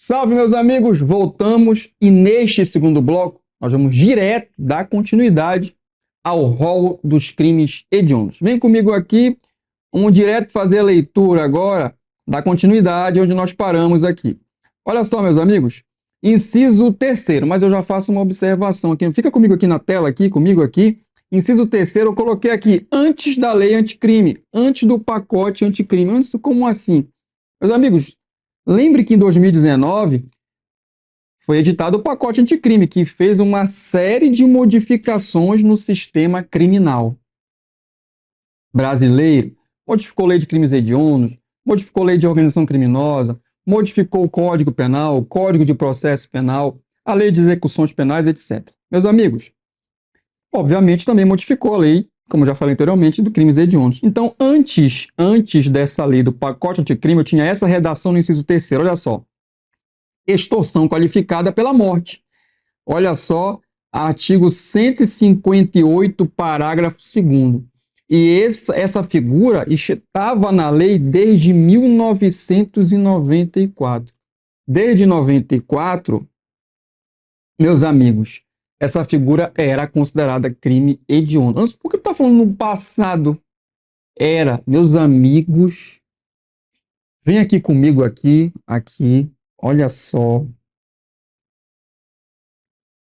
Salve, meus amigos! Voltamos e neste segundo bloco nós vamos direto dar continuidade ao rol dos crimes hediondos. Vem comigo aqui, vamos direto fazer a leitura agora da continuidade onde nós paramos aqui. Olha só, meus amigos, inciso terceiro, mas eu já faço uma observação aqui. Fica comigo aqui na tela, comigo aqui. Inciso terceiro, eu coloquei aqui, antes da lei anticrime, antes do pacote anticrime. Antes, como assim? Meus amigos, lembre que em 2019 foi editado o pacote anticrime, que fez uma série de modificações no sistema criminal brasileiro. Modificou lei de crimes hediondos, modificou lei de organização criminosa, modificou o Código Penal, o Código de Processo Penal, a lei de execuções penais, etc. Meus amigos, obviamente também modificou a lei, como já falei anteriormente, do crimes hediondos. Então, antes dessa lei do pacote anticrime, eu tinha essa redação no inciso terceiro, olha só. Extorsão qualificada pela morte. Olha só, artigo 158, parágrafo 2º. E essa figura estava na lei desde 1994. Desde 94, meus amigos, essa figura era considerada crime hediondo. Antes, por que está falando no passado? Era, meus amigos, vem aqui comigo aqui, olha só.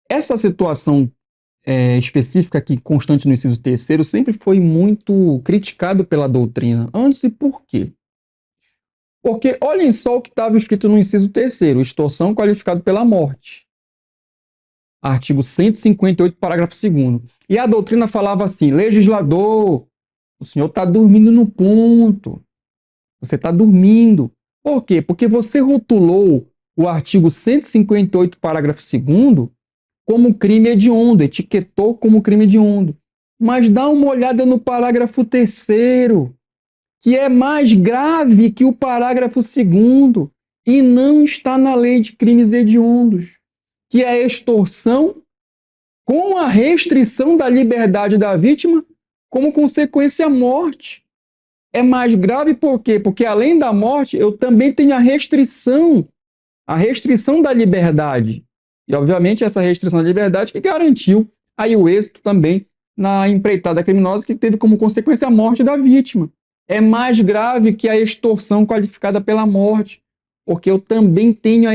Essa situação específica aqui, constante no inciso terceiro, sempre foi muito criticado pela doutrina. Antes, e por quê? Porque olhem só o que estava escrito no inciso terceiro, extorsão qualificada pela morte. Artigo 158, parágrafo 2º. E a doutrina falava assim, legislador, o senhor está dormindo no ponto. Você está dormindo. Por quê? Porque você rotulou o artigo 158, parágrafo 2º, como crime hediondo, etiquetou como crime hediondo. Mas dá uma olhada no parágrafo 3º, que é mais grave que o parágrafo 2º e não está na lei de crimes hediondos, que é a extorsão com a restrição da liberdade da vítima como consequência a morte. É mais grave por quê? Porque além da morte, eu também tenho a restrição da liberdade. E, obviamente, essa restrição da liberdade que garantiu aí o êxito também na empreitada criminosa que teve como consequência a morte da vítima. É mais grave que a extorsão qualificada pela morte, porque eu também tenho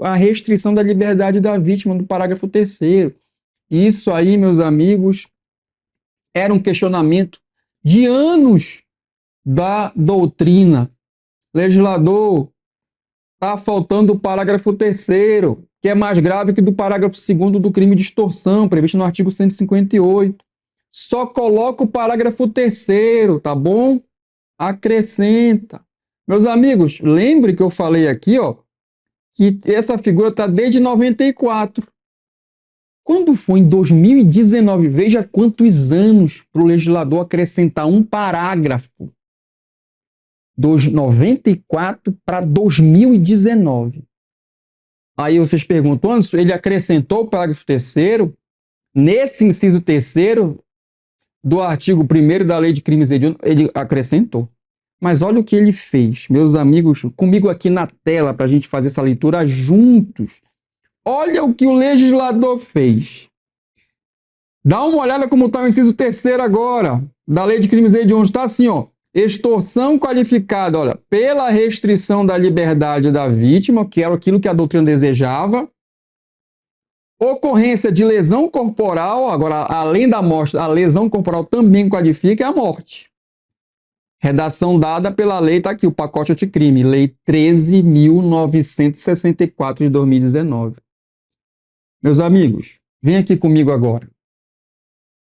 a restrição da liberdade da vítima no parágrafo 3º. Isso aí, meus amigos, era um questionamento de anos da doutrina. Legislador, está faltando o parágrafo 3º, que é mais grave que do parágrafo 2º do crime de extorsão, previsto no artigo 158. Só coloca o parágrafo 3º, tá bom? Acrescenta. Meus amigos, lembre que eu falei aqui, ó, que essa figura está desde 94. Quando foi em 2019, veja quantos anos para o legislador acrescentar um parágrafo. 94 para 2019. Aí vocês perguntam, Anderson, ele acrescentou o parágrafo 3º nesse inciso 3º do artigo 1º da Lei de Crimes Hediondos? Ele acrescentou. Mas olha o que ele fez, meus amigos, comigo aqui na tela para a gente fazer essa leitura juntos. Olha o que o legislador fez. Dá uma olhada como está o inciso 3º agora da Lei de Crimes Hediondos. Está assim, ó. Extorsão qualificada, olha, pela restrição da liberdade da vítima, que era aquilo que a doutrina desejava. Ocorrência de lesão corporal, agora, além da morte, a lesão corporal também qualifica a morte. Redação dada pela lei, está aqui, o pacote anticrime, Lei 13.964 de 2019. Meus amigos, vem aqui comigo agora.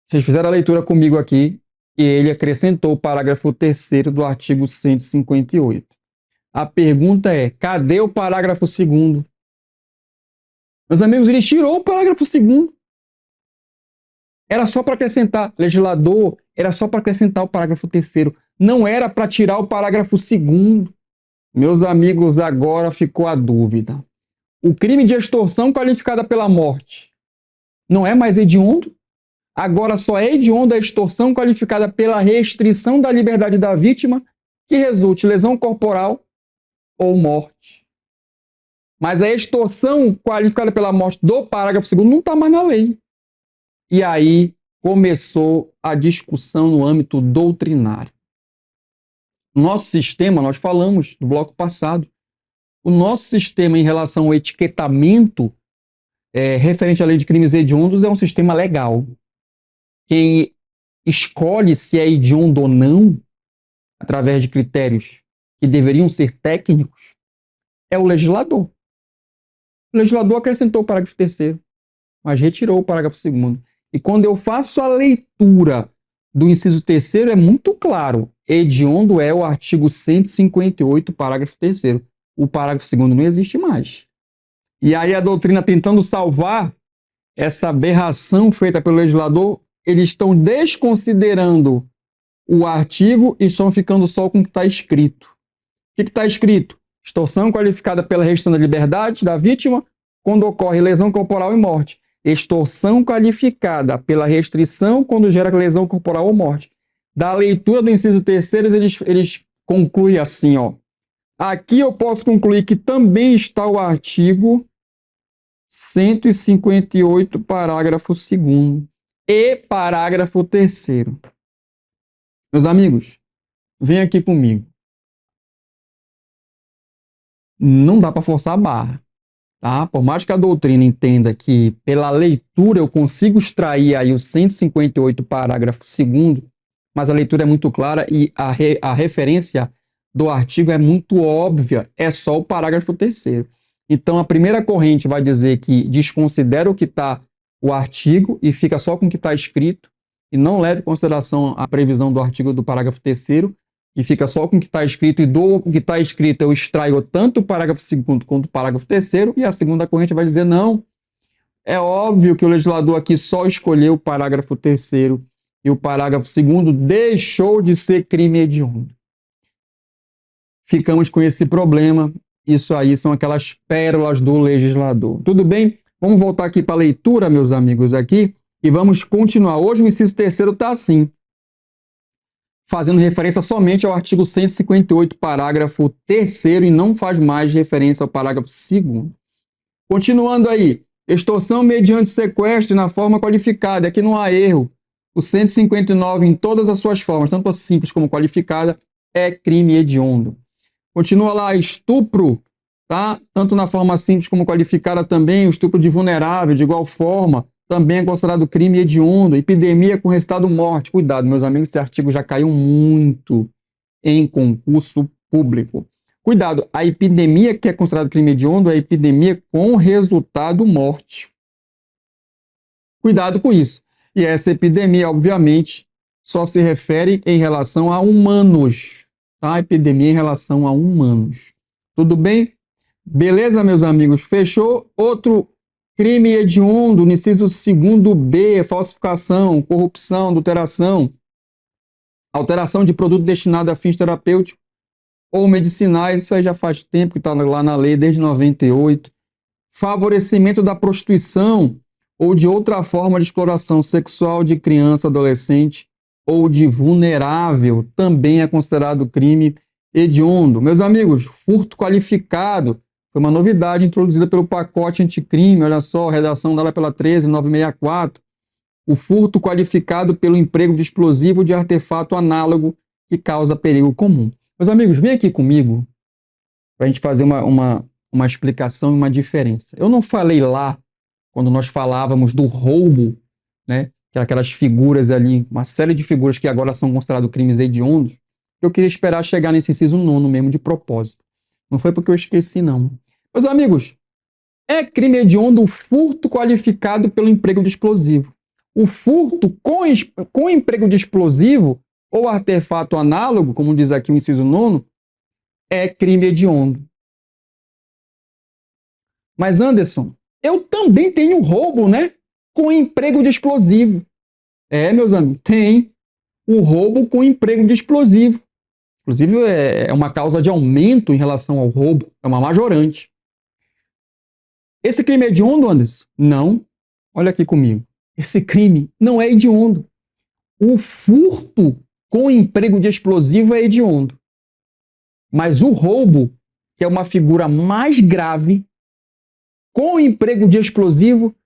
Vocês fizeram a leitura comigo aqui, e ele acrescentou o parágrafo 3º do artigo 158. A pergunta é, cadê o parágrafo 2º? Meus amigos, ele tirou o parágrafo 2º. Era só para acrescentar, legislador, era só para acrescentar o parágrafo 3º. Não era para tirar o parágrafo 2º. Meus amigos, agora ficou a dúvida. O crime de extorsão qualificada pela morte não é mais hediondo? Agora só é hediondo a extorsão qualificada pela restrição da liberdade da vítima que resulte lesão corporal ou morte. Mas a extorsão qualificada pela morte do parágrafo 2º não está mais na lei. E aí começou a discussão no âmbito doutrinário. Nosso sistema, nós falamos no bloco passado, o nosso sistema em relação ao etiquetamento referente à lei de crimes hediondos é um sistema legal. Quem escolhe se é hediondo ou não, através de critérios que deveriam ser técnicos, é o legislador. O legislador acrescentou o parágrafo 3º, mas retirou o parágrafo 2º. E quando eu faço a leitura do inciso 3º, é muito claro. Hediondo é o artigo 158, parágrafo 3º. O parágrafo 2º não existe mais. E aí a doutrina, tentando salvar essa aberração feita pelo legislador, eles estão desconsiderando o artigo e estão ficando só com o que está escrito. O que está escrito? Extorsão qualificada pela restrição da liberdade da vítima quando ocorre lesão corporal e morte. Extorsão qualificada pela restrição quando gera lesão corporal ou morte. Da leitura do inciso 3º, eles concluem assim, ó. Aqui eu posso concluir que também está o artigo 158, parágrafo 2º e parágrafo 3º. Meus amigos, vem aqui comigo. Não dá para forçar a barra, tá? Por mais que a doutrina entenda que pela leitura eu consigo extrair aí o 158, parágrafo 2º, mas a leitura é muito clara e a referência do artigo é muito óbvia, é só o parágrafo 3º. Então, a primeira corrente vai dizer que desconsidera o que está o artigo e fica só com o que está escrito e não leva em consideração a previsão do artigo do parágrafo 3º e fica só com o que está escrito e do que está escrito eu extraio tanto o parágrafo 2º quanto o parágrafo 3º e a segunda corrente vai dizer não, é óbvio que o legislador aqui só escolheu o parágrafo 3º e o parágrafo 2º deixou de ser crime hediondo. Ficamos com esse problema. Isso aí são aquelas pérolas do legislador. Tudo bem? Vamos voltar aqui para a leitura, meus amigos, aqui, e vamos continuar. Hoje o inciso 3º está assim, fazendo referência somente ao artigo 158, parágrafo 3º, e não faz mais referência ao parágrafo 2º. Continuando aí, extorsão mediante sequestro na forma qualificada. Aqui não há erro. O 159, em todas as suas formas, tanto simples como qualificada, é crime hediondo. Continua lá, estupro, tá? Tanto na forma simples como qualificada também, o estupro de vulnerável, de igual forma, também é considerado crime hediondo. Epidemia com resultado morte. Cuidado, meus amigos, esse artigo já caiu muito em concurso público. Cuidado, a epidemia que é considerada crime hediondo é a epidemia com resultado morte. Cuidado com isso. E essa epidemia, obviamente, só se refere em relação a humanos. Tá? Epidemia em relação a humanos. Tudo bem? Beleza, meus amigos? Fechou? Outro crime hediondo, no inciso 2º-B, falsificação, corrupção, adulteração, alteração de produto destinado a fins terapêuticos ou medicinais, isso aí já faz tempo que está lá na lei, desde 98. Favorecimento da prostituição ou de outra forma de exploração sexual de criança, adolescente ou de vulnerável, também é considerado crime hediondo. Meus amigos, furto qualificado foi uma novidade introduzida pelo pacote anticrime, olha só, a redação dela pela 13964. O furto qualificado pelo emprego de explosivo de artefato análogo que causa perigo comum. Meus amigos, vem aqui comigo para a gente fazer uma explicação e uma diferença. Eu não falei lá, quando nós falávamos do roubo, né? Aquelas figuras ali, uma série de figuras que agora são consideradas crimes hediondos, eu queria esperar chegar nesse inciso 9 mesmo, de propósito. Não foi porque eu esqueci, não. Meus amigos, é crime hediondo o furto qualificado pelo emprego de explosivo. O furto com emprego de explosivo ou artefato análogo, como diz aqui o inciso 9, é crime hediondo. Mas, Anderson, eu também tenho roubo, né? Com emprego de explosivo. Meus amigos, tem o roubo com emprego de explosivo. Inclusive, é uma causa de aumento em relação ao roubo, é uma majorante. Esse crime é hediondo, Anderson? Não. Olha aqui comigo. Esse crime não é hediondo. O furto com emprego de explosivo é hediondo. Mas o roubo, que é uma figura mais grave, com emprego de explosivo,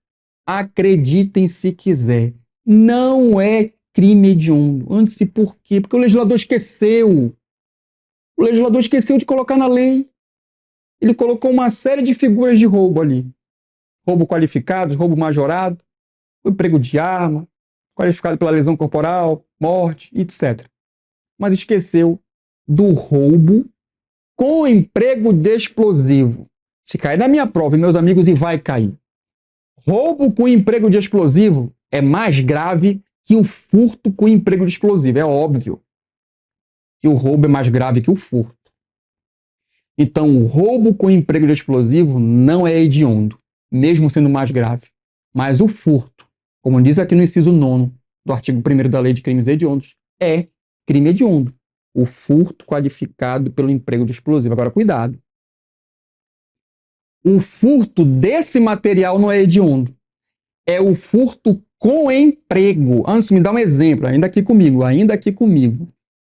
acreditem se quiser, não é crime hediondo. Antes, por quê? Porque o legislador esqueceu. O legislador esqueceu de colocar na lei. Ele colocou uma série de figuras de roubo ali. Roubo qualificado, roubo majorado, emprego de arma, qualificado pela lesão corporal, morte, etc. Mas esqueceu do roubo com emprego de explosivo. Se cair na minha prova, meus amigos, e vai cair. Roubo com emprego de explosivo é mais grave que o furto com emprego de explosivo. É óbvio que o roubo é mais grave que o furto. Então, o roubo com emprego de explosivo não é hediondo, mesmo sendo mais grave. Mas o furto, como diz aqui no inciso 9º do artigo 1º da Lei de Crimes Hediondos, é crime hediondo. O furto qualificado pelo emprego de explosivo. Agora, cuidado. O furto desse material não é hediondo. É o furto com emprego. Antes, me dá um exemplo, ainda aqui comigo.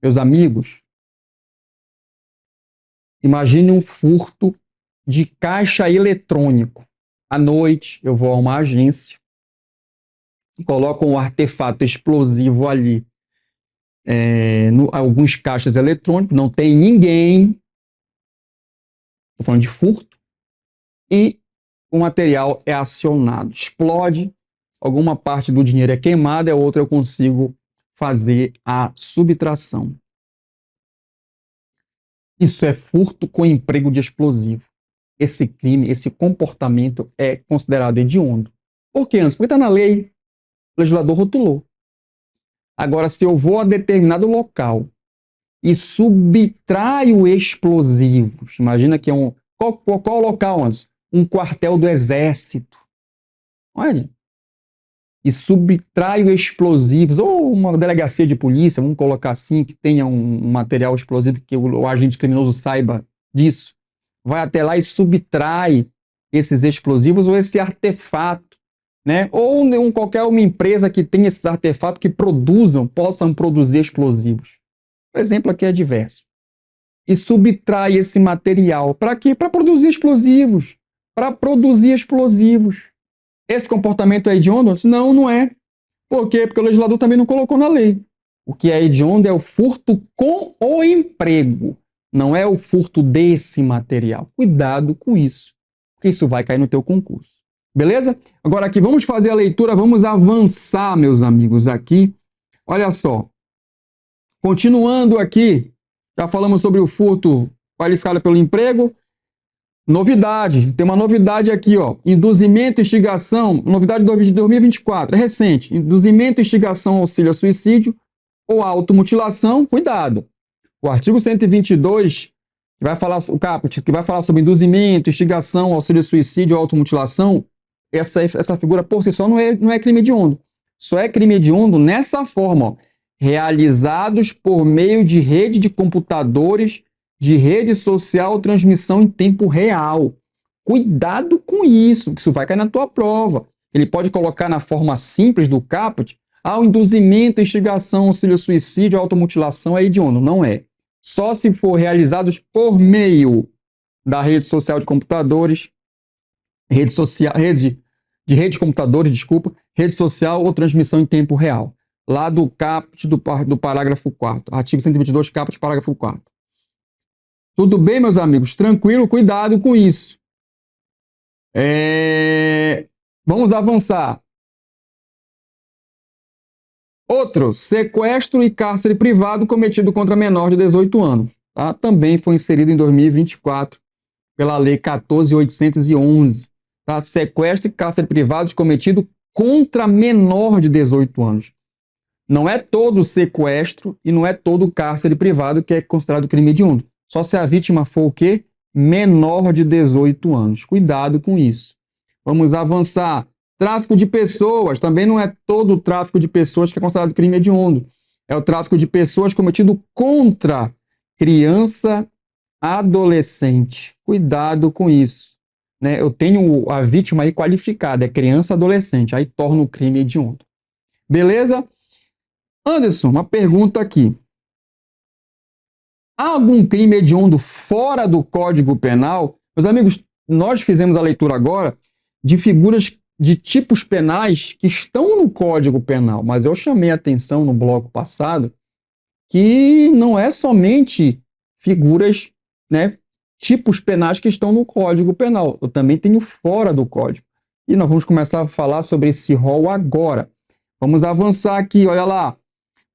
Meus amigos, imagine um furto de caixa eletrônico. À noite, eu vou a uma agência, coloco um artefato explosivo ali, alguns caixas eletrônicos, não tem ninguém, estou falando de furto, e o material é acionado, explode, alguma parte do dinheiro é queimada, a outra eu consigo fazer a subtração. Isso é furto com emprego de explosivo. Esse crime, esse comportamento é considerado hediondo. Por que antes? Porque está na lei, o legislador rotulou. Agora, se eu vou a determinado local e subtraio explosivos, imagina que é um... Qual local antes? Um quartel do exército. Olha. E subtraio explosivos, ou uma delegacia de polícia, vamos colocar assim, que tenha um material explosivo que o agente criminoso saiba disso. Vai até lá e subtrai esses explosivos ou esse artefato, né? Ou qualquer uma empresa que tenha esses artefatos que possam produzir explosivos. O exemplo aqui é diverso. E subtrai esse material. Para quê? Para produzir explosivos. Para produzir explosivos. Esse comportamento é hediondo? Não, não é. Por quê? Porque o legislador também não colocou na lei. O que é hediondo é o furto com o emprego. Não é o furto desse material. Cuidado com isso, porque isso vai cair no teu concurso. Beleza? Agora aqui, vamos fazer a leitura, vamos avançar, meus amigos, aqui. Olha só. Continuando aqui, já falamos sobre o furto qualificado pelo emprego. Novidade, tem uma novidade aqui, ó. Induzimento, instigação, novidade de 2024, é recente. Induzimento, instigação, auxílio a suicídio ou automutilação, cuidado. O artigo 122, que vai falar, o caput, que vai falar sobre induzimento, instigação, auxílio a suicídio ou automutilação, essa figura por si só não é crime hediondo. Só é crime hediondo nessa forma, ó. Realizados por meio de rede de computadores de rede social, transmissão em tempo real. Cuidado com isso, que isso vai cair na tua prova. Ele pode colocar na forma simples do caput, o induzimento, instigação, auxílio ao suicídio, automutilação é hediondo. Não é. Só se for realizados por meio da rede social de computadores, rede de computadores, desculpa, rede social ou transmissão em tempo real. Lá do caput do parágrafo 4º. Artigo 122, caput, parágrafo 4º. Tudo bem, meus amigos? Tranquilo? Cuidado com isso. Vamos avançar. Outro, sequestro e cárcere privado cometido contra menor de 18 anos. Tá? Também foi inserido em 2024 pela Lei 14.811. Tá? Sequestro e cárcere privado cometido contra menor de 18 anos. Não é todo sequestro e não é todo cárcere privado que é considerado crime hediondo. Só se a vítima for o quê? Menor de 18 anos. Cuidado com isso. Vamos avançar. Tráfico de pessoas. Também não é todo o tráfico de pessoas que é considerado crime hediondo. É o tráfico de pessoas cometido contra criança, adolescente. Cuidado com isso. Né? Eu tenho a vítima aí qualificada, é criança, adolescente. Aí torna o crime hediondo. Beleza? Anderson, uma pergunta aqui. Há algum crime hediondo fora do Código Penal? Meus amigos, nós fizemos a leitura agora de figuras de tipos penais que estão no Código Penal, mas eu chamei a atenção no bloco passado que não é somente figuras, né, tipos penais que estão no Código Penal, eu também tenho fora do Código. E nós vamos começar a falar sobre esse rol agora. Vamos avançar aqui, olha lá.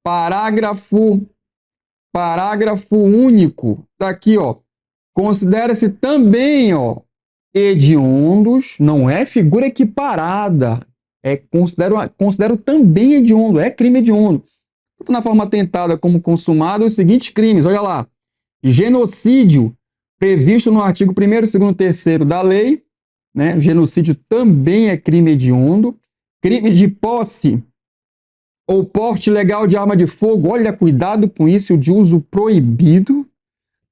Parágrafo único. Daqui, ó. Considera-se também, ó, hediondos, não é figura equiparada. Considero também hediondo, é crime hediondo. Tanto na forma tentada como consumada, os seguintes crimes, olha lá. Genocídio, previsto no artigo 1º, 2º, 3º da lei, né? Genocídio também é crime hediondo. Crime de posse ou porte ilegal de arma de fogo, olha, cuidado com isso, de uso proibido,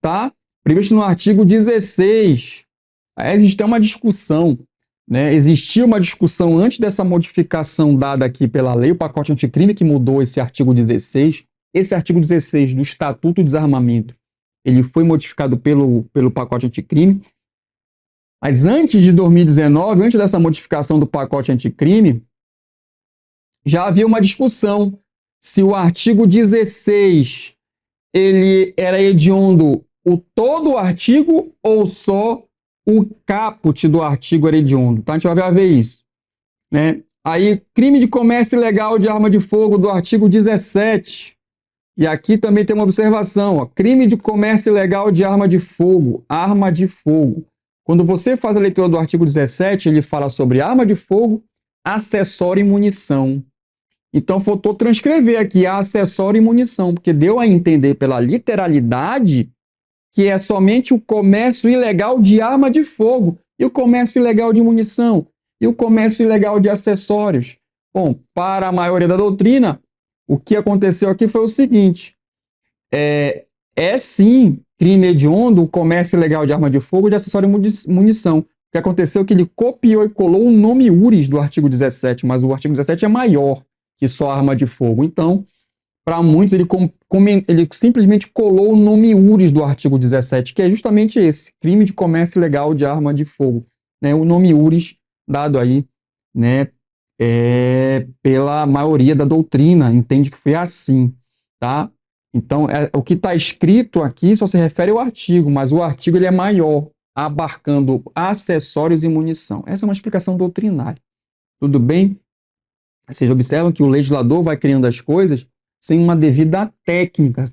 tá? Previsto no artigo 16. Existe uma discussão, né? Existia uma discussão antes dessa modificação dada aqui pela lei, o pacote anticrime que mudou esse artigo 16. Esse artigo 16 do Estatuto de Desarmamento, ele foi modificado pelo pacote anticrime. Mas antes de 2019, antes dessa modificação do pacote anticrime, já havia uma discussão se o artigo 16 ele era hediondo todo o artigo ou só o caput do artigo era hediondo. Tá? A gente vai ver isso. Né? Aí, crime de comércio ilegal de arma de fogo do artigo 17. E aqui também tem uma observação. Ó, crime de comércio ilegal de arma de fogo. Arma de fogo. Quando você faz a leitura do artigo 17, ele fala sobre arma de fogo, acessório e munição. Então, faltou transcrever aqui acessório e munição, porque deu a entender pela literalidade que é somente o comércio ilegal de arma de fogo, e o comércio ilegal de munição, e o comércio ilegal de acessórios. Bom, para a maioria da doutrina, o que aconteceu aqui foi o seguinte, sim crime hediondo o comércio ilegal de arma de fogo, de acessório e munição. O que aconteceu é que ele copiou e colou o nome URIs do artigo 17, mas o artigo 17 é maior que só arma de fogo. Então, para muitos, ele simplesmente colou o nome URIs do artigo 17, que é justamente esse, crime de comércio ilegal de arma de fogo. Né? O nome URIs dado aí, né, pela maioria da doutrina, entende que foi assim. Tá? Então, o que está escrito aqui só se refere ao artigo, mas o artigo ele é maior, abarcando acessórios e munição. Essa é uma explicação doutrinária. Tudo bem? Vocês observam que o legislador vai criando as coisas sem uma devida técnica,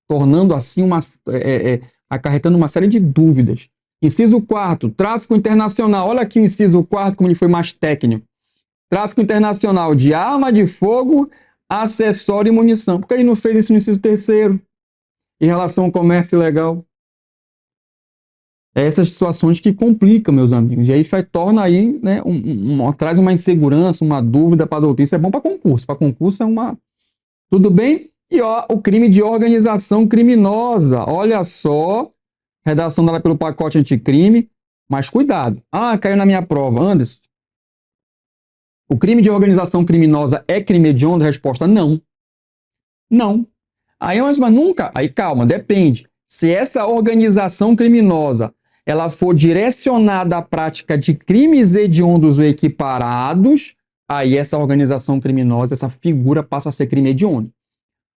tornando assim acarretando uma série de dúvidas. Inciso 4, tráfico internacional. Olha aqui o inciso 4, como ele foi mais técnico. Tráfico internacional de arma de fogo, acessório e munição. Por que ele não fez isso no inciso 3º, em relação ao comércio ilegal? Essas situações que complicam, meus amigos. E aí torna aí, né, traz uma insegurança, uma dúvida para a doutrina. Isso é bom para concurso. Para concurso é uma... Tudo bem? E ó, o crime de organização criminosa. Olha só, redação dada pelo pacote anticrime. Mas cuidado. Ah, caiu na minha prova. Anderson, o crime de organização criminosa é crime hediondo? Resposta, não. Não. Aí, mas nunca... Aí, calma, depende. Se essa organização criminosa ela for direcionada à prática de crimes hediondos ou equiparados, aí essa organização criminosa, essa figura passa a ser crime hediondo.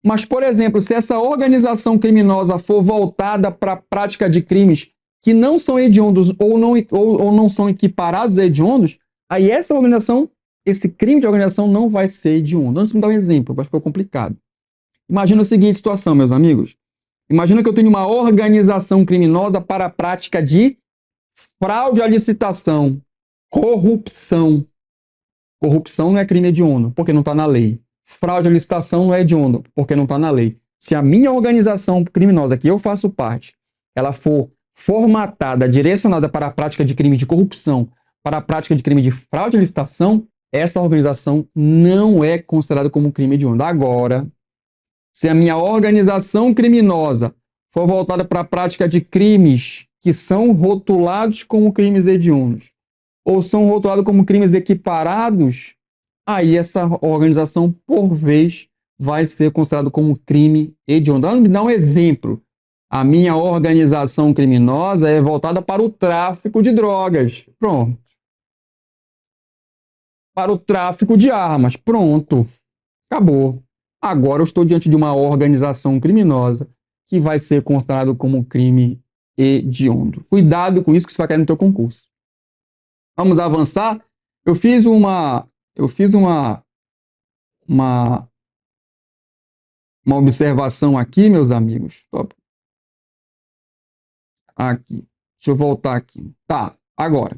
Mas, por exemplo, se essa organização criminosa for voltada para a prática de crimes que não são hediondos ou não são equiparados a hediondos, aí essa organização, esse crime de organização não vai ser hediondo. Antes de me dar um exemplo, vai ficar complicado. Imagina a seguinte situação, meus amigos. Imagina que eu tenho uma organização criminosa para a prática de fraude à licitação, corrupção. Corrupção não é crime hediondo, porque não está na lei. Fraude à licitação não é hediondo, porque não está na lei. Se a minha organização criminosa, que eu faço parte, ela for formatada, direcionada para a prática de crime de corrupção, para a prática de crime de fraude à licitação, essa organização não é considerada como crime hediondo. Agora, se a minha organização criminosa for voltada para a prática de crimes que são rotulados como crimes hediondos, ou são rotulados como crimes equiparados, aí essa organização, por vez, vai ser considerada como crime hediondo. Vamos me dar um exemplo. A minha organização criminosa é voltada para o tráfico de drogas. Pronto. para o tráfico de armas. Pronto, acabou. Agora eu estou diante de uma organização criminosa que vai ser considerado como crime hediondo. Cuidado com isso que você vai cair no teu concurso. Vamos avançar? Eu fiz uma observação aqui, meus amigos. Aqui. Deixa eu voltar aqui. Tá, agora.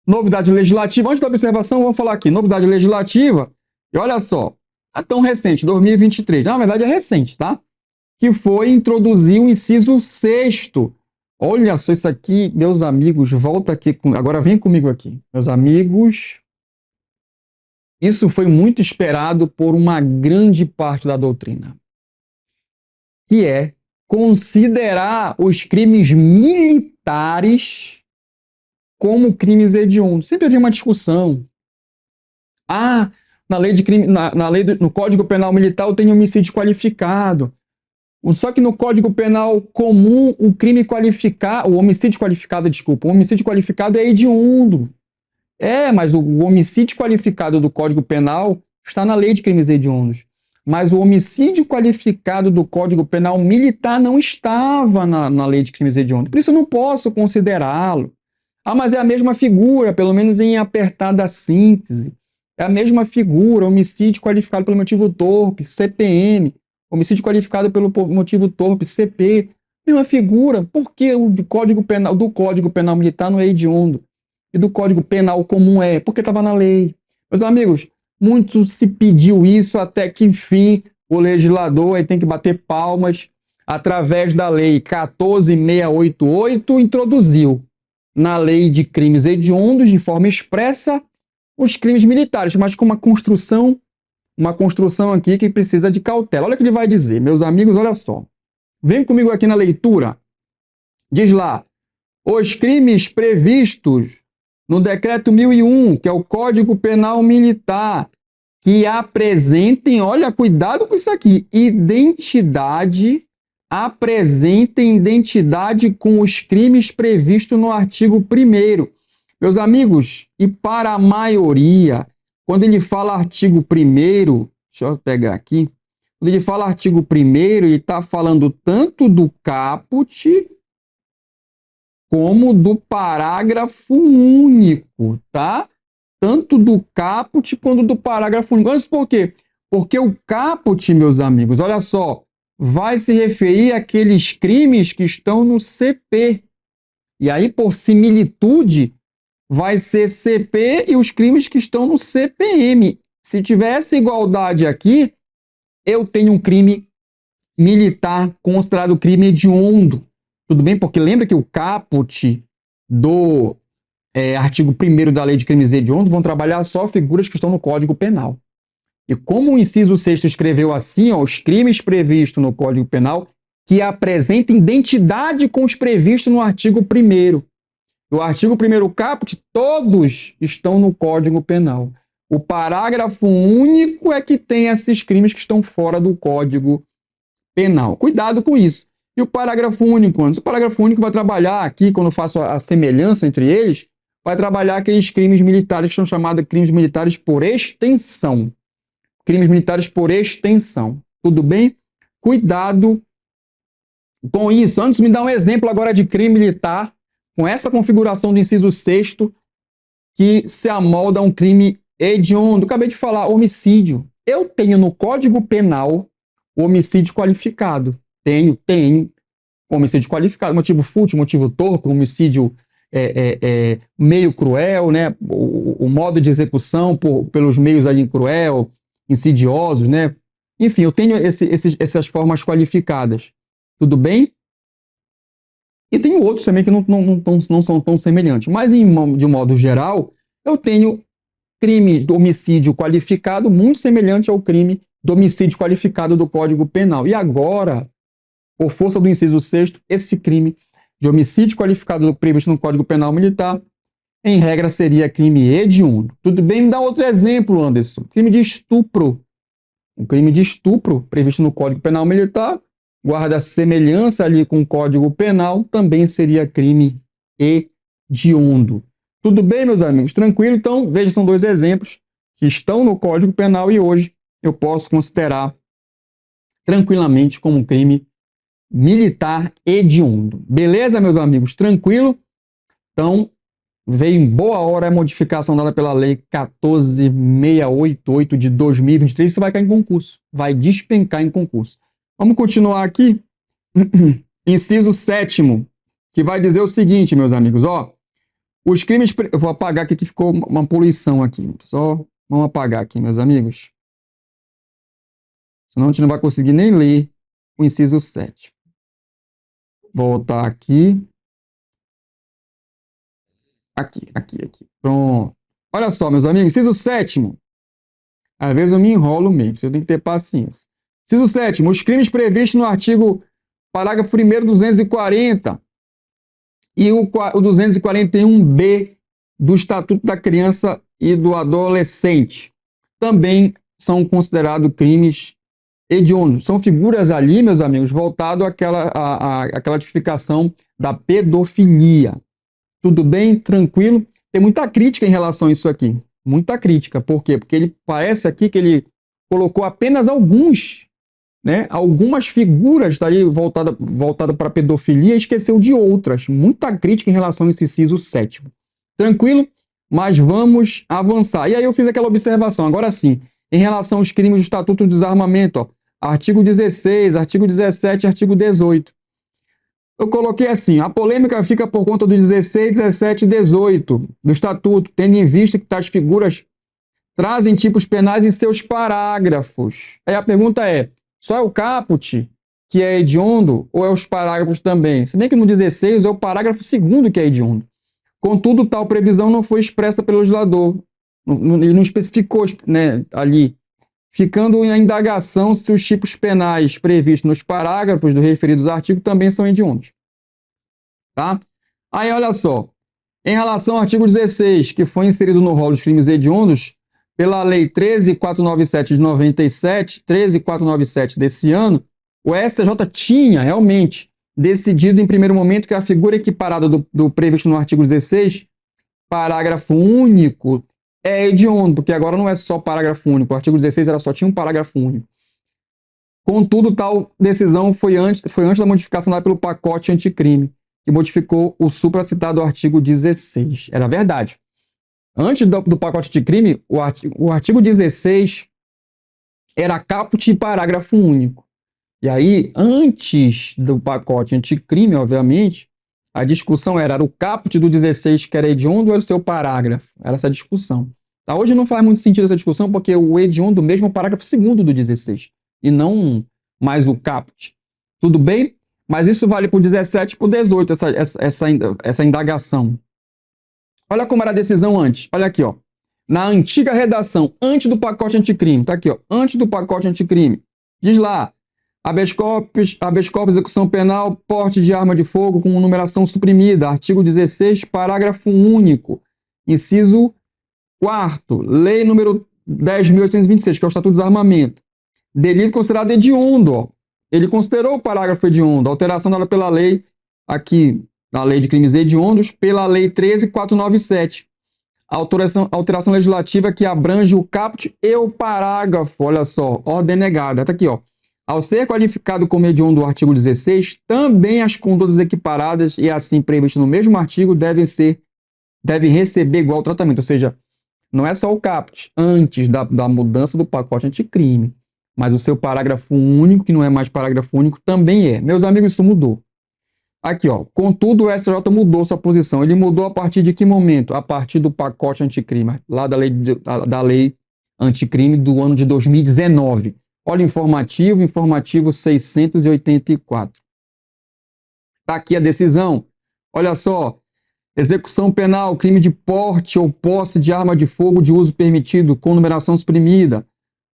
Novidade legislativa. Antes da observação, vamos falar aqui. Novidade legislativa. E olha só. É tão recente, 2023. Na verdade, é recente, tá? Que foi introduzir o inciso 6º. Olha só isso aqui, meus amigos. Volta aqui. Agora vem comigo aqui. Meus amigos. Isso foi muito esperado por uma grande parte da doutrina. Que é considerar os crimes militares como crimes hediondos. Sempre havia uma discussão. Na lei de crime, no Código Penal Militar eu tenho homicídio qualificado. Só que no Código Penal comum, o homicídio qualificado é hediondo. Mas o homicídio qualificado do Código Penal está na lei de crimes hediondos. Mas o homicídio qualificado do Código Penal Militar não estava na lei de crimes hediondos. Por isso eu não posso considerá-lo. Mas é a mesma figura, pelo menos em apertada síntese. É a mesma figura, homicídio qualificado pelo motivo torpe, CPM. Homicídio qualificado pelo motivo torpe, CP. Mesma figura. Por que o do Código Penal Militar não é hediondo? E do Código Penal comum é? Porque estava na lei. Meus amigos, muito se pediu isso até que, enfim, o legislador aí tem que bater palmas, através da lei 14.688, introduziu na lei de crimes hediondos, de forma expressa, os crimes militares, mas com uma construção aqui que precisa de cautela. Olha o que ele vai dizer, meus amigos, olha só. Vem comigo aqui na leitura. Diz lá, os crimes previstos no Decreto 1001, que é o Código Penal Militar, que apresentem, olha, cuidado com isso aqui, apresentem identidade com os crimes previstos no artigo 1º. Meus amigos, e para a maioria, quando ele fala artigo 1º, deixa eu pegar aqui, quando ele fala artigo 1º, ele está falando tanto do caput como do parágrafo único, tá? Tanto do caput quanto do parágrafo único. Mas por quê? Porque o caput, meus amigos, olha só, vai se referir àqueles crimes que estão no CP. E aí, por similitude, vai ser CP e os crimes que estão no CPM. Se tiver essa igualdade aqui, eu tenho um crime militar considerado crime hediondo. Tudo bem? Porque lembra que o caput do artigo 1º da Lei de Crimes Hediondos vão trabalhar só figuras que estão no Código Penal. E como o inciso 6º escreveu assim, os crimes previstos no Código Penal que apresentem identidade com os previstos no artigo 1º. O artigo 1º caput, todos estão no Código Penal. O parágrafo único é que tem esses crimes que estão fora do Código Penal. Cuidado com isso. E o parágrafo único, antes? O parágrafo único vai trabalhar aqui, quando eu faço a semelhança entre eles, vai trabalhar aqueles crimes militares que são chamados crimes militares por extensão. Crimes militares por extensão. Tudo bem? Cuidado com isso. Antes, me dá um exemplo agora de crime militar, com essa configuração do inciso 6º, que se amolda a um crime hediondo. Acabei de falar, homicídio. Eu tenho no Código Penal o homicídio qualificado. Tenho homicídio qualificado, motivo fútil, motivo torpe, homicídio meio cruel, né? O modo de execução pelos meios aí cruel, insidiosos, né? Enfim, eu tenho essas formas qualificadas. Tudo bem? E tenho outros também que não são tão semelhantes. Mas, de um modo geral, eu tenho crime do homicídio qualificado muito semelhante ao crime do homicídio qualificado do Código Penal. E agora, por força do inciso 6º, esse crime de homicídio qualificado previsto no Código Penal Militar, em regra, seria crime hediondo. Tudo bem? Me dá outro exemplo, Anderson. Crime de estupro. Um crime de estupro previsto no Código Penal Militar, guarda semelhança ali com o Código Penal, também seria crime hediondo. Tudo bem, meus amigos? Tranquilo? Então, veja, são dois exemplos que estão no Código Penal e hoje eu posso considerar tranquilamente como um crime militar hediondo. Beleza, meus amigos? Tranquilo? Então, veio em boa hora a modificação dada pela Lei 14.688 de 2023. Isso vai cair em concurso, vai despencar em concurso. Vamos continuar aqui. Inciso 7º, que vai dizer o seguinte, meus amigos, ó. Os crimes... Eu vou apagar aqui que ficou uma poluição aqui. Só vamos apagar aqui, meus amigos. Senão a gente não vai conseguir nem ler o inciso 7. Voltar aqui. Aqui. Pronto. Olha só, meus amigos, inciso 7º. Às vezes eu me enrolo mesmo, você tem que ter paciência. Inciso 7º. Os crimes previstos no artigo parágrafo 1º 240 e o 241b do Estatuto da Criança e do Adolescente também são considerados crimes hediondos. São figuras ali, meus amigos, voltado àquela tipificação da pedofilia. Tudo bem? Tranquilo? Tem muita crítica em relação a isso aqui. Muita crítica. Por quê? Porque ele parece aqui que ele colocou apenas algumas figuras ali voltada para pedofilia e esqueceu de outras. Muita crítica em relação a esse inciso 7º. Tranquilo? Mas vamos avançar. E aí eu fiz aquela observação. Agora sim, em relação aos crimes do Estatuto do Desarmamento, ó, artigo 16, artigo 17, artigo 18. Eu coloquei assim, a polêmica fica por conta do 16, 17 e 18 do Estatuto, tendo em vista que tais figuras trazem tipos penais em seus parágrafos. Aí a pergunta é, só é o caput que é hediondo ou é os parágrafos também? Se bem que no 16 é o parágrafo 2º que é hediondo. Contudo, tal previsão não foi expressa pelo legislador. Ele não especificou, né, ali, ficando em indagação se os tipos penais previstos nos parágrafos do referidos artigo também são hediondos. Tá? Aí, olha só. Em relação ao artigo 16, que foi inserido no rol dos crimes hediondos pela Lei 13.497 de 97, 13.497 desse ano, o STJ tinha realmente decidido em primeiro momento que a figura equiparada do previsto no artigo 16, parágrafo único, é hediondo, porque agora não é só parágrafo único. O artigo 16 só tinha um parágrafo único. Contudo, tal decisão foi antes da modificação dada pelo pacote anticrime, que modificou o supracitado artigo 16. Era verdade. Antes do pacote anticrime, o artigo 16 era caput e parágrafo único. E aí, antes do pacote anticrime, obviamente, a discussão era o caput do 16 que era hediondo ou era o seu parágrafo? Era essa discussão. Tá? Hoje não faz muito sentido essa discussão, porque o hediondo mesmo é o parágrafo 2º do 16, e não mais o caput. Tudo bem? Mas isso vale para o 17 e para o 18, essa indagação. Olha como era a decisão antes. Olha aqui, ó. Na antiga redação, antes do pacote anticrime, tá aqui, ó. Antes do pacote anticrime. Diz lá, habeas corpus, execução penal, porte de arma de fogo com numeração suprimida. Artigo 16, parágrafo único. Inciso 4º, lei número 10.826, que é o Estatuto do Desarmamento. Delito considerado hediondo, ó. Ele considerou o parágrafo hediondo, alteração dada pela lei, aqui, na lei de crimes hediondos, pela lei 13.497. Alteração legislativa que abrange o caput e o parágrafo, olha só, ordem negada. Tá aqui, ó. Ao ser qualificado como hediondo o artigo 16, também as condutas equiparadas e assim previstas no mesmo artigo devem receber igual tratamento. Ou seja, não é só o caput, antes da mudança do pacote anticrime, mas o seu parágrafo único, que não é mais parágrafo único, também é. Meus amigos, isso mudou. Aqui, ó. Contudo, o STJ mudou sua posição. Ele mudou a partir de que momento? A partir do pacote anticrime, lá da lei anticrime do ano de 2019. Olha o informativo 684. Está aqui a decisão. Olha só. Execução penal, crime de porte ou posse de arma de fogo de uso permitido, com numeração suprimida.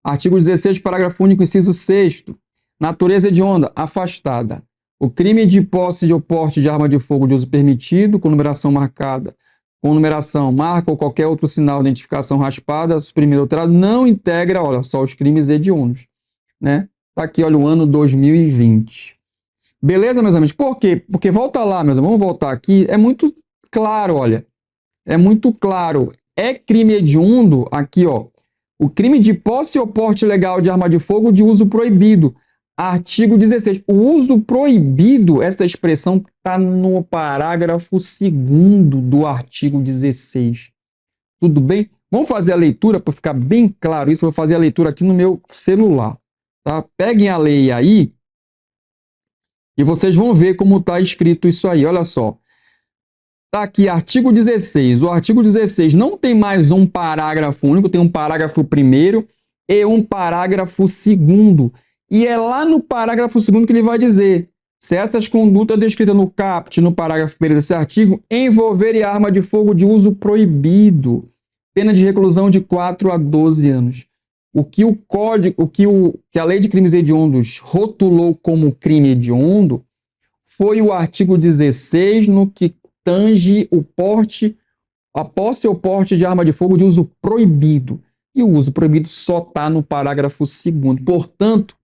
Artigo 16, parágrafo único, inciso 6º. Natureza hedionda, afastada. O crime de posse ou porte de arma de fogo de uso permitido, com numeração marcada, com numeração, marca ou qualquer outro sinal de identificação raspada, suprimido ou alterado, não integra, olha só, os crimes hediondos. Né? Tá aqui, olha, o ano 2020. Beleza, meus amigos? Por quê? Porque volta lá, meus amigos, vamos voltar aqui. É muito claro, olha. É muito claro. É crime hediondo, aqui, ó. O crime de posse ou porte ilegal de arma de fogo de uso proibido. Artigo 16. O uso proibido, essa expressão está no parágrafo 2º do artigo 16. Tudo bem? Vamos fazer a leitura para ficar bem claro isso. Eu vou fazer a leitura aqui no meu celular. Tá? Peguem a lei aí e vocês vão ver como está escrito isso aí. Olha só. Está aqui, artigo 16. O artigo 16 não tem mais um parágrafo único, tem um parágrafo primeiro e um parágrafo segundo. E é lá no parágrafo segundo que ele vai dizer: se essas condutas descritas no caput, no parágrafo primeiro desse artigo, envolverem arma de fogo de uso proibido, pena de reclusão de 4 a 12 anos. O que o código, que a lei de crimes hediondos rotulou como crime hediondo foi o artigo 16, no que tange o porte, a posse ou porte de arma de fogo de uso proibido. E o uso proibido só está no parágrafo 2º. Portanto,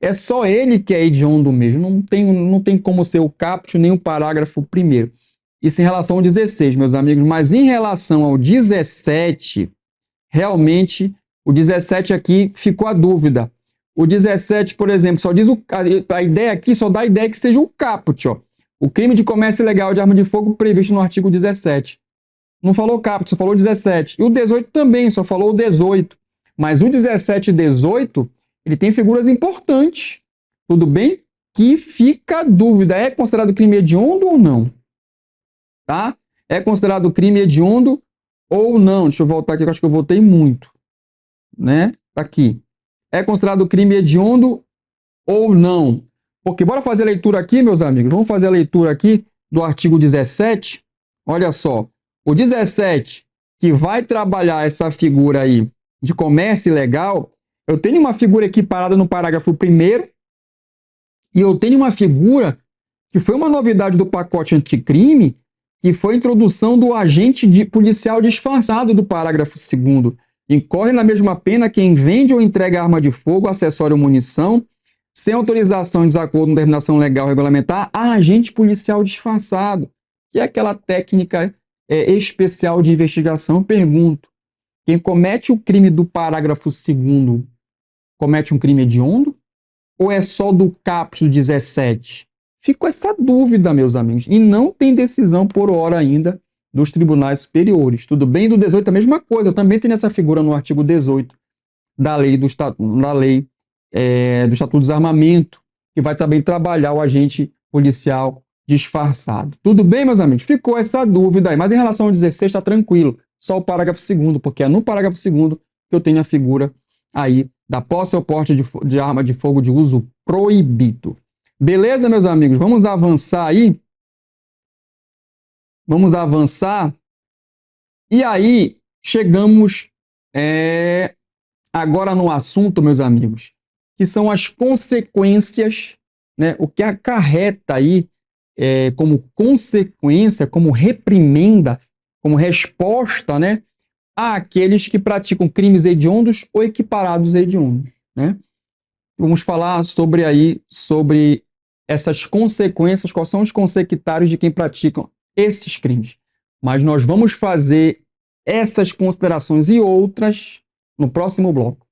é só ele que é hediondo mesmo. Não tem como ser o caput nem o parágrafo primeiro. Isso em relação ao 16, meus amigos. Mas em relação ao 17, realmente, o 17 aqui ficou a dúvida. O 17, por exemplo, só diz a ideia aqui só dá a ideia que seja o caput, ó. O crime de comércio ilegal de arma de fogo previsto no artigo 17. Não falou caput, só falou 17. E o 18 também, só falou o 18. Mas o 17 e 18, ele tem figuras importantes. Tudo bem? Que fica a dúvida, é considerado crime hediondo ou não? Tá? É considerado crime hediondo ou não? Deixa eu voltar aqui, que eu acho que eu voltei muito. Né? Tá aqui. É considerado crime hediondo ou não? Porque bora fazer a leitura aqui, meus amigos. Vamos fazer a leitura aqui do artigo 17. Olha só. O 17, que vai trabalhar essa figura aí de comércio ilegal, eu tenho uma figura equiparada no parágrafo 1º e eu tenho uma figura que foi uma novidade do pacote anticrime, que foi a introdução do agente policial disfarçado do parágrafo 2º. Incorre na mesma pena quem vende ou entrega arma de fogo, acessório ou munição, sem autorização em desacordo com determinação legal regulamentar, a agente policial disfarçado, que é aquela técnica especial de investigação. Pergunto, quem comete o crime do parágrafo 2º comete um crime hediondo? Ou é só do caput 17? Ficou essa dúvida, meus amigos, e não tem decisão por hora ainda dos tribunais superiores. Tudo bem? Do 18 a mesma coisa, eu também tenho essa figura no artigo 18 da lei do Estatuto do Desarmamento, que vai também trabalhar o agente policial disfarçado. Tudo bem, meus amigos? Ficou essa dúvida aí, mas em relação ao 16 está tranquilo, só o parágrafo 2º, porque é no parágrafo 2º que eu tenho a figura aí da posse ou porte de arma de fogo de uso proibido. Beleza, meus amigos? Vamos avançar aí. Vamos avançar. E aí, chegamos agora no assunto, meus amigos, que são as consequências, né? O que acarreta aí como consequência, como reprimenda, como resposta, né, àqueles que praticam crimes hediondos ou equiparados a hediondos, né? Vamos falar sobre essas consequências, quais são os consecutários de quem pratica esses crimes. Mas nós vamos fazer essas considerações e outras no próximo bloco.